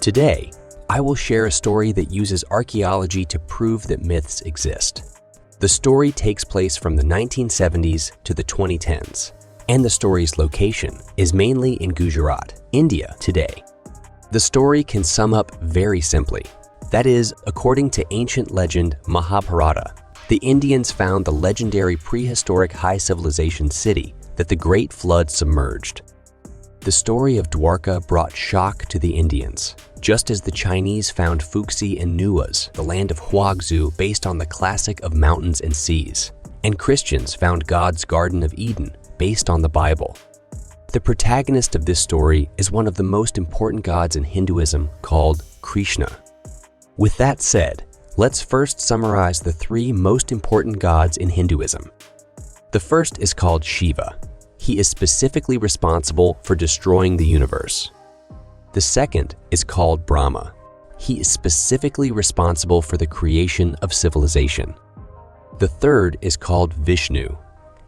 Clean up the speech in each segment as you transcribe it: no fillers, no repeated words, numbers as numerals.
Today, I will share a story that uses archaeology to prove that myths exist. The story takes place from the 1970s to the 2010s, and the story's location is mainly in Gujarat, India today. The story can sum up very simply. That is, according to ancient legend Mahabharata, the Indians found the legendary prehistoric high civilization city that the Great Flood submerged. The story of Dwarka brought shock to the Indians, just as the Chinese found Fuxi and Nuwas, the land of Huangzu, based on the classic of mountains and seas, and Christians found God's Garden of Eden, based on the Bible. The protagonist of this story is one of the most important gods in Hinduism called Krishna. With that said, let's first summarize the three most important gods in Hinduism. The first is called Shiva. He is specifically responsible for destroying the universe. The second is called Brahma. He is specifically responsible for the creation of civilization. The third is called Vishnu.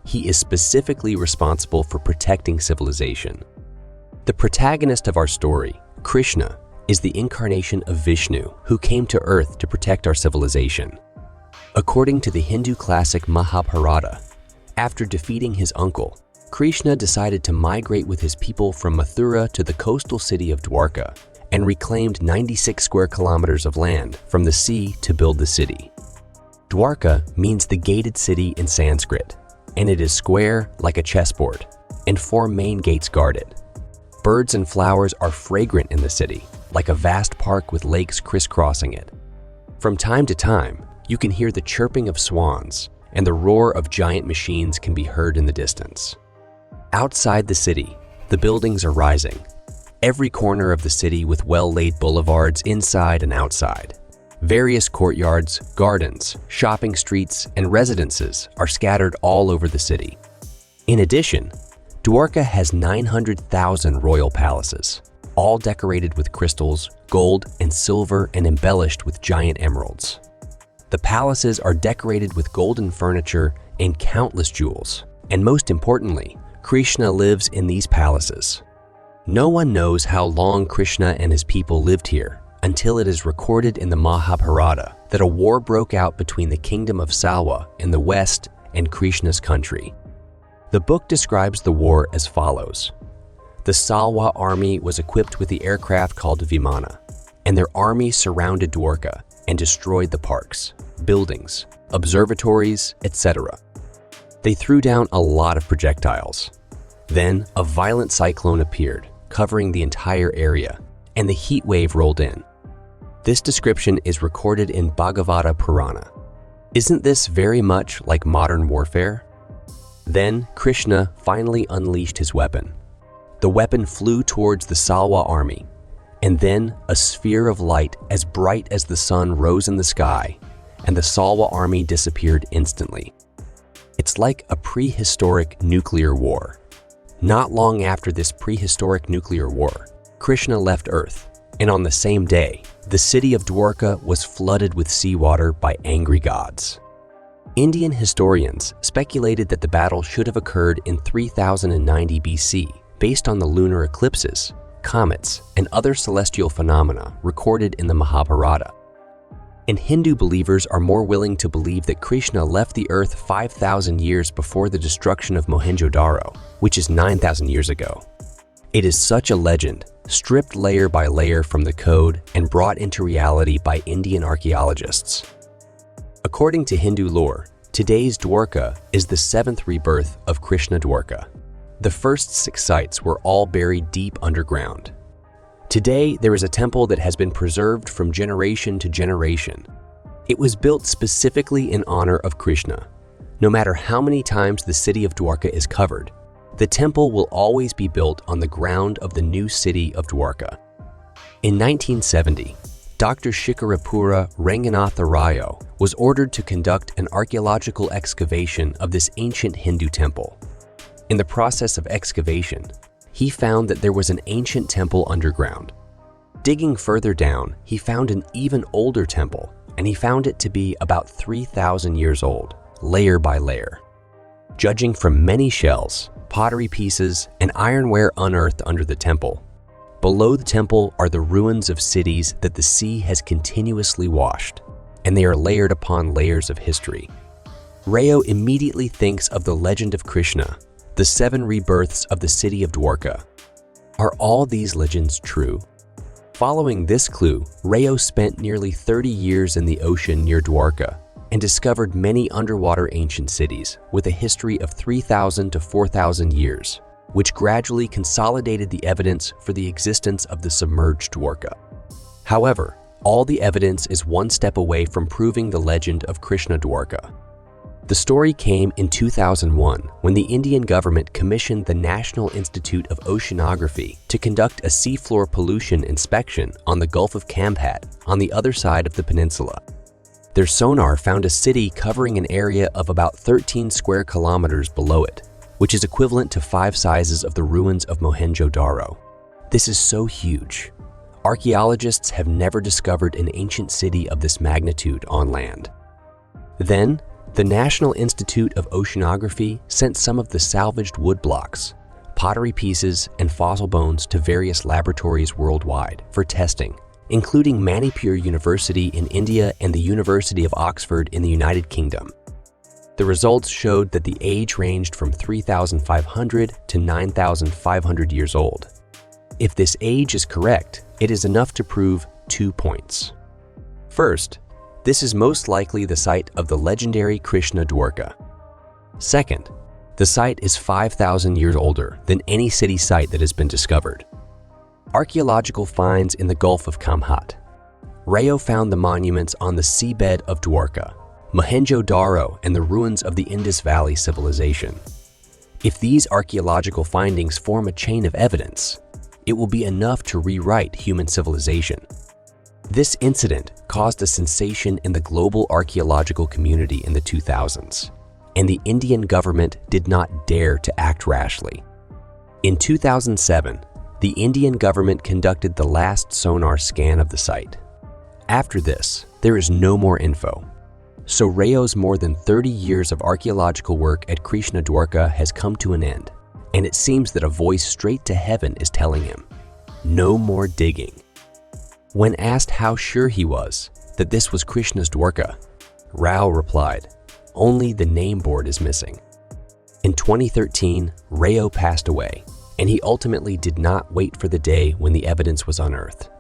He is specifically responsible for protecting civilization. The protagonist of our story, Krishna, is the incarnation of Vishnu, who came to Earth to protect our civilization. According to the Hindu classic Mahabharata, after defeating his uncle, Krishna decided to migrate with his people from Mathura to the coastal city of Dwarka and reclaimed 96 square kilometers of land from the sea to build the city. Dwarka means the gated city in Sanskrit, and it is square like a chessboard, and 4 main gates guard it. Birds and flowers are fragrant in the city, like a vast park with lakes crisscrossing it. From time to time, you can hear the chirping of swans, and the roar of giant machines can be heard in the distance. Outside the city, the buildings are rising, every corner of the city with well-laid boulevards inside and outside. Various courtyards, gardens, shopping streets, and residences are scattered all over the city. In addition, Dwarka has 900,000 royal palaces, all decorated with crystals, gold, and silver, and embellished with giant emeralds. The palaces are decorated with golden furniture and countless jewels, and most importantly, Krishna lives in these palaces. No one knows how long Krishna and his people lived here until it is recorded in the Mahabharata that a war broke out between the kingdom of Salwa in the west and Krishna's country. The book describes the war as follows. The Salwa army was equipped with the aircraft called Vimana, and their army surrounded Dwarka and destroyed the parks, buildings, observatories, etc. They threw down a lot of projectiles. Then a violent cyclone appeared, covering the entire area, and the heat wave rolled in. This description is recorded in Bhagavata Purana. Isn't this very much like modern warfare? Then Krishna finally unleashed his weapon. The weapon flew towards the Salwa army, and then a sphere of light as bright as the sun rose in the sky, and the Salwa army disappeared instantly. It's like a prehistoric nuclear war. Not long after this prehistoric nuclear war, Krishna left Earth, and on the same day, the city of Dwarka was flooded with seawater by angry gods. Indian historians speculated that the battle should have occurred in 3090 BC based on the lunar eclipses, comets, and other celestial phenomena recorded in the Mahabharata. And Hindu believers are more willing to believe that Krishna left the earth 5,000 years before the destruction of Mohenjo-daro, which is 9,000 years ago. It is such a legend, stripped layer by layer from the code and brought into reality by Indian archaeologists. According to Hindu lore, today's Dwarka is the 7th rebirth of Krishna Dwarka. The first 6 sites were all buried deep underground. Today, there is a temple that has been preserved from generation to generation. It was built specifically in honor of Krishna. No matter how many times the city of Dwarka is covered, the temple will always be built on the ground of the new city of Dwarka. In 1970, Dr. Shikarapura Ranganatha Rao was ordered to conduct an archaeological excavation of this ancient Hindu temple. In the process of excavation, he found that there was an ancient temple underground. Digging further down, he found an even older temple, and he found it to be about 3,000 years old, layer by layer. Judging from many shells, pottery pieces, and ironware unearthed under the temple, Below the temple are the ruins of cities that the sea has continuously washed, and they are layered upon layers of history. Rayo immediately thinks of the legend of Krishna, the 7 rebirths of the city of Dwarka. Are all these legends true? Following this clue, Rayo spent nearly 30 years in the ocean near Dwarka and discovered many underwater ancient cities with a history of 3,000 to 4,000 years, which gradually consolidated the evidence for the existence of the submerged Dwarka. However, all the evidence is one step away from proving the legend of Krishna Dwarka. The story came in 2001 when the Indian government commissioned the National Institute of Oceanography to conduct a seafloor pollution inspection on the Gulf of Kamhat on the other side of the peninsula. Their sonar found a city covering an area of about 13 square kilometers below it, which is equivalent to 5 sizes of the ruins of Mohenjo-Daro. This is so huge. Archaeologists have never discovered an ancient city of this magnitude on land. Then, the National Institute of Oceanography sent some of the salvaged wood blocks, pottery pieces, and fossil bones to various laboratories worldwide for testing, including Manipur University in India and the University of Oxford in the United Kingdom. The results showed that the age ranged from 3,500 to 9,500 years old. If this age is correct, it is enough to prove 2 points. First, this is most likely the site of the legendary Krishna Dwarka. Second, the site is 5,000 years older than any city site that has been discovered. Archaeological finds in the Gulf of Kamhat. Rayo found the monuments on the seabed of Dwarka, Mohenjo-Daro, and the ruins of the Indus Valley civilization. If these archaeological findings form a chain of evidence, it will be enough to rewrite human civilization. This incident caused a sensation in the global archaeological community in the 2000s, and the Indian government did not dare to act rashly. In 2007, the Indian government conducted the last sonar scan of the site. After this, there is no more info. So Rayo's more than 30 years of archaeological work at Krishna Dwarka has come to an end, and it seems that a voice straight to heaven is telling him, no more digging. When asked how sure he was that this was Krishna's Dwarka, Rao replied, only the name board is missing. In 2013, Rayo passed away, and he ultimately did not wait for the day when the evidence was unearthed.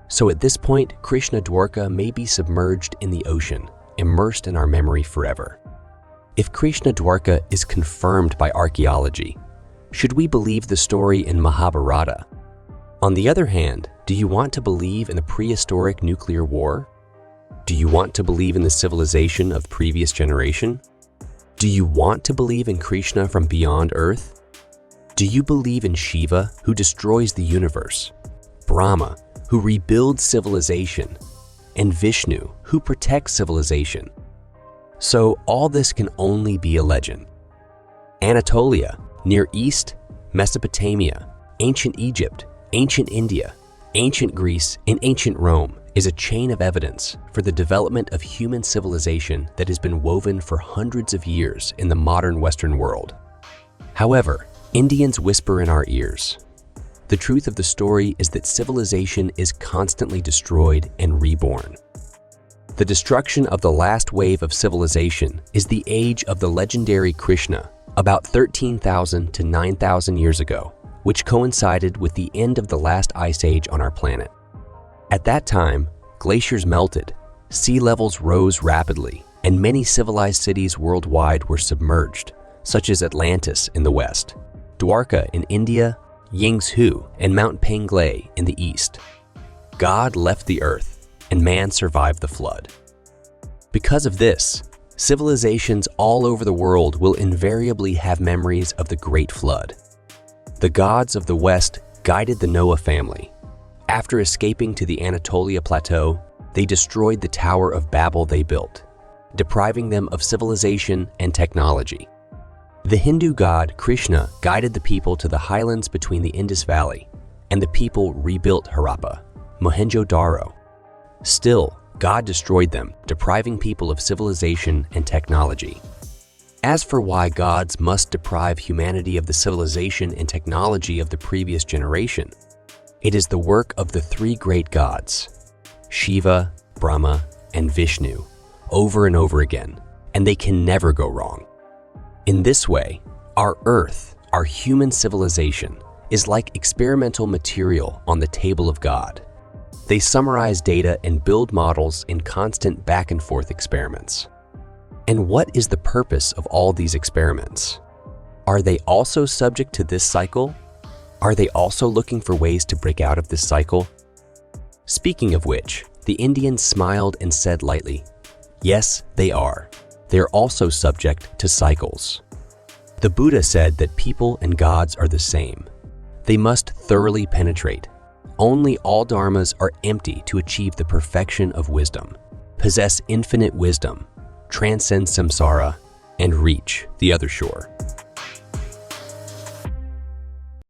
So at this point, Krishna Dwarka may be submerged in the ocean, immersed in our memory forever. If Krishna Dwarka is confirmed by archaeology, should we believe the story in Mahabharata? On the other hand, do you want to believe in the prehistoric nuclear war? Do you want to believe in the civilization of previous generation? Do you want to believe in Krishna from beyond Earth? Do you believe in Shiva, who destroys the universe, Brahma, who rebuilds civilization, and Vishnu, who protects civilization? So all this can only be a legend. Anatolia, Near East, Mesopotamia, ancient Egypt, ancient India, ancient Greece, and ancient Rome is a chain of evidence for the development of human civilization that has been woven for hundreds of years in the modern Western world. However, Indians whisper in our ears. The truth of the story is that civilization is constantly destroyed and reborn. The destruction of the last wave of civilization is the age of the legendary Krishna, about 13,000 to 9,000 years ago, which coincided with the end of the last ice age on our planet. At that time, glaciers melted, sea levels rose rapidly, and many civilized cities worldwide were submerged, such as Atlantis in the west, Dwarka in India, Yingzhou, and Mount Penglai in the east. God left the earth, and man survived the flood. Because of this, civilizations all over the world will invariably have memories of the Great Flood. The gods of the West guided the Noah family. After escaping to the Anatolia Plateau, they destroyed the Tower of Babel they built, depriving them of civilization and technology. The Hindu god Krishna guided the people to the highlands between the Indus Valley, and the people rebuilt Harappa, Mohenjo-Daro. Still, God destroyed them, depriving people of civilization and technology. As for why gods must deprive humanity of the civilization and technology of the previous generation, It is the work of the three great gods, Shiva, Brahma, and Vishnu, over and over again, and they can never go wrong. In this way, our Earth, our human civilization, is like experimental material on the table of God. They summarize data and build models in constant back-and-forth experiments. And what is the purpose of all these experiments? Are they also subject to this cycle? Are they also looking for ways to break out of this cycle? Speaking of which, the Indians smiled and said lightly, yes, they are. They're also subject to cycles. The Buddha said that people and gods are the same. They must thoroughly penetrate. Only all dharmas are empty to achieve the perfection of wisdom, possess infinite wisdom, transcend samsara, and reach the other shore.